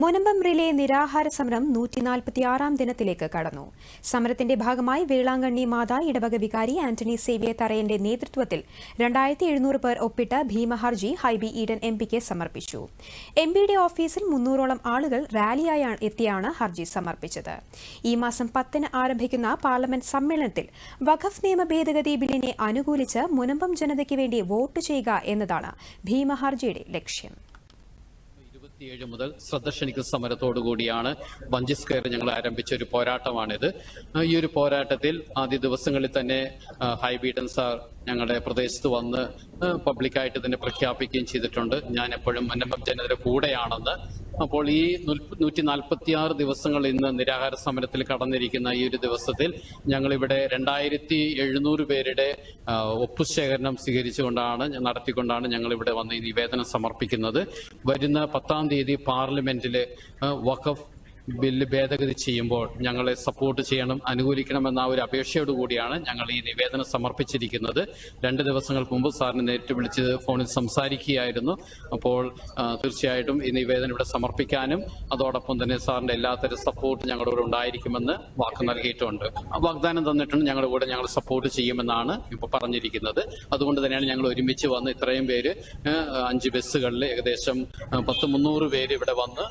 Munambam relay നിരാഹാര സമരം 146-ാം ദിനത്തിലേക്ക് കടന്നു. സമരത്തിന്റെ ഭാഗമായി വേളാങ്കണ്ണി മാതാ ഇടവക വികാരി ആന്റണി സേവ്യർ തറയന്റെ നേതൃത്വത്തിൽ 2700 പേർ ഒപ്പിട്ട ഭീമഹർജി ഹൈബി ഈഡൻ എംപിക്ക് സമർപ്പിച്ചു. എംപിയുടെ ഓഫീസിൽ 300ഓളം ആളുകൾ റാലിയായി എത്തിയാണ് ഹർജി സമർപ്പിച്ചത്. ഈ മാസം 10-ന് ആരംഭിക്കുന്ന പാർലമെന്റ് സമ്മേളനത്തിൽ വഖഫ് നിയമ ഭേദഗതി ബില്ലിനെ അനുകൂലിച്ച് മുനമ്പം ജനതയ്ക്ക് വേണ്ടി വോട്ട് ചെയ്യുക എന്നതാണ് ഭീമഹർജിയുടെ ലക്ഷ്യം. 27 മുതൽ ശ്രദ്ധ ക്ഷണിക്കുന്ന സമരത്തോടുകൂടിയാണ് ബഞ്ചി സ്ക്വയർ ഞങ്ങൾ ആരംഭിച്ച ഒരു പോരാട്ടമാണിത്. ഈ ഒരു പോരാട്ടത്തിൽ ആദ്യ ദിവസങ്ങളിൽ തന്നെ ഹൈബി ഈഡൻ സാർ ഞങ്ങളുടെ പ്രദേശത്ത് വന്ന് പബ്ലിക്കായിട്ട് തന്നെ പ്രഖ്യാപിക്കുകയും ചെയ്തിട്ടുണ്ട്, ഞാൻ എപ്പോഴും മുനമ്പം ജനതയുടെ കൂടെയാണെന്ന്. അപ്പോൾ ഈ 146 ദിവസങ്ങൾ ഇന്ന് നിരാഹാര സമരത്തിൽ കടന്നിരിക്കുന്ന ഈ ഒരു ദിവസത്തിൽ ഞങ്ങളിവിടെ 2700 പേരുടെ ഒപ്പുശേഖരണം നടത്തിക്കൊണ്ടാണ് ഞങ്ങളിവിടെ വന്ന് ഈ നിവേദനം സമർപ്പിക്കുന്നത്. വരുന്ന 10-ാം തീയതി പാർലമെന്റിൽ വഖഫ് ബില്ല് ഭേദഗതി ചെയ്യുമ്പോൾ ഞങ്ങളെ സപ്പോർട്ട് ചെയ്യണം, അനുകൂലിക്കണമെന്ന ഒരു അപേക്ഷയോടുകൂടിയാണ് ഞങ്ങൾ ഈ നിവേദനം സമർപ്പിച്ചിരിക്കുന്നത്. 2 ദിവസങ്ങൾക്ക് മുമ്പ് സാറിനെ നേരിട്ട് വിളിച്ച് ഫോണിൽ സംസാരിക്കുകയായിരുന്നു. അപ്പോൾ തീർച്ചയായിട്ടും ഈ നിവേദനം ഇവിടെ സമർപ്പിക്കാനും അതോടൊപ്പം തന്നെ സാറിന്റെ എല്ലാത്തരം സപ്പോർട്ട് ഞങ്ങളോട് ഉണ്ടായിരിക്കുമെന്ന് വാക്ക് നൽകിയിട്ടുണ്ട്. വാഗ്ദാനം തന്നിട്ടുണ്ട്, ഞങ്ങളുടെ കൂടെ ഞങ്ങൾ സപ്പോർട്ട് ചെയ്യുമെന്നാണ് ഇപ്പോൾ പറഞ്ഞിരിക്കുന്നത്. അതുകൊണ്ട് തന്നെയാണ് ഞങ്ങൾ ഒരുമിച്ച് വന്ന് ഇത്രയും പേര് 5 ബസ്സുകളിൽ ഏകദേശം 300 പേര് ഇവിടെ വന്ന്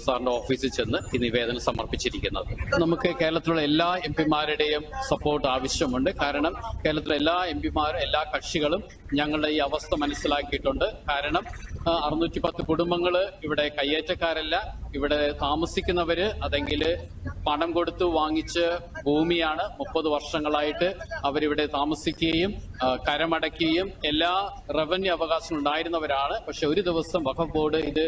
സാറിന്റെ ഓഫീസിൽ ചെന്ന് ഈ നിവേദനം സമർപ്പിച്ചിരിക്കുന്നത്. നമുക്ക് കേരളത്തിലുള്ള എല്ലാ എംപിമാരുടെയും സപ്പോർട്ട് ആവശ്യമുണ്ട്. കാരണം കേരളത്തിലെ എല്ലാ എംപിമാരും എല്ലാ കക്ഷികളും ഞങ്ങളുടെ ഈ അവസ്ഥ മനസ്സിലാക്കിയിട്ടുണ്ട്. കാരണം 610 കുടുംബങ്ങൾ ഇവിടെ കയ്യേറ്റക്കാരല്ല, ഇവിടെ താമസിക്കുന്നവര് അതെങ്കിൽ പണം കൊടുത്തു വാങ്ങിച്ച ഭൂമിയാണ്. 30 വർഷങ്ങളായിട്ട് അവരിവിടെ താമസിക്കുകയും കരമടക്കുകയും എല്ലാ റവന്യൂ അവകാശം ഉണ്ടായിരുന്നവരാണ്. പക്ഷെ ഒരു ദിവസം വഖഫ് ബോർഡ് ഇത്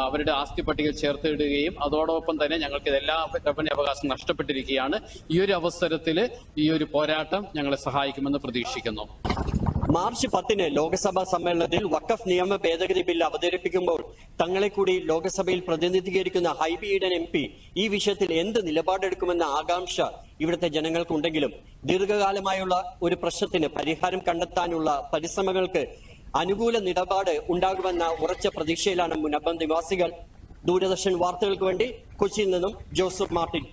അവരുടെ ആസ്തി പട്ടികയിൽ ചേർത്തിടുകയും അതോടൊപ്പം തന്നെ ഞങ്ങൾക്ക് എല്ലാ റവന്യൂ അവകാശം നഷ്ടപ്പെട്ടിരിക്കുകയാണ്. ഈ ഒരു അവസരത്തിൽ ഈ ഒരു പോരാട്ടം ഞങ്ങളെ സഹായിക്കുമെന്ന് പ്രതീക്ഷിക്കുന്നു. മാർച്ച് 10-ന് ലോക്സഭാ സമ്മേളനത്തിൽ വഖഫ് നിയമ ഭേദഗതി ബിൽ അവതരിപ്പിക്കുമ്പോൾ തങ്ങളെ കൂടി ലോക്സഭയിൽ പ്രതിനിധീകരിക്കുന്ന ഹൈബി ഈഡൻ MP ഈ വിഷയത്തിൽ എന്ത് നിലപാടെടുക്കുമെന്ന ആകാംക്ഷ ഇവിടുത്തെ ജനങ്ങൾക്കുണ്ടെങ്കിലും ദീർഘകാലമായുള്ള ഒരു പ്രശ്നത്തിന് പരിഹാരം കണ്ടെത്താനുള്ള പരിശ്രമങ്ങൾക്ക് അനുകൂല നിലപാട് ഉണ്ടാകുമെന്ന ഉറച്ച പ്രതീക്ഷയിലാണ് മുനമ്പം നിവാസികൾ. ദൂരദർശൻ വാർത്തകൾക്ക് വേണ്ടി കൊച്ചിയിൽ നിന്നും ജോസഫ് മാർട്ടിൻ.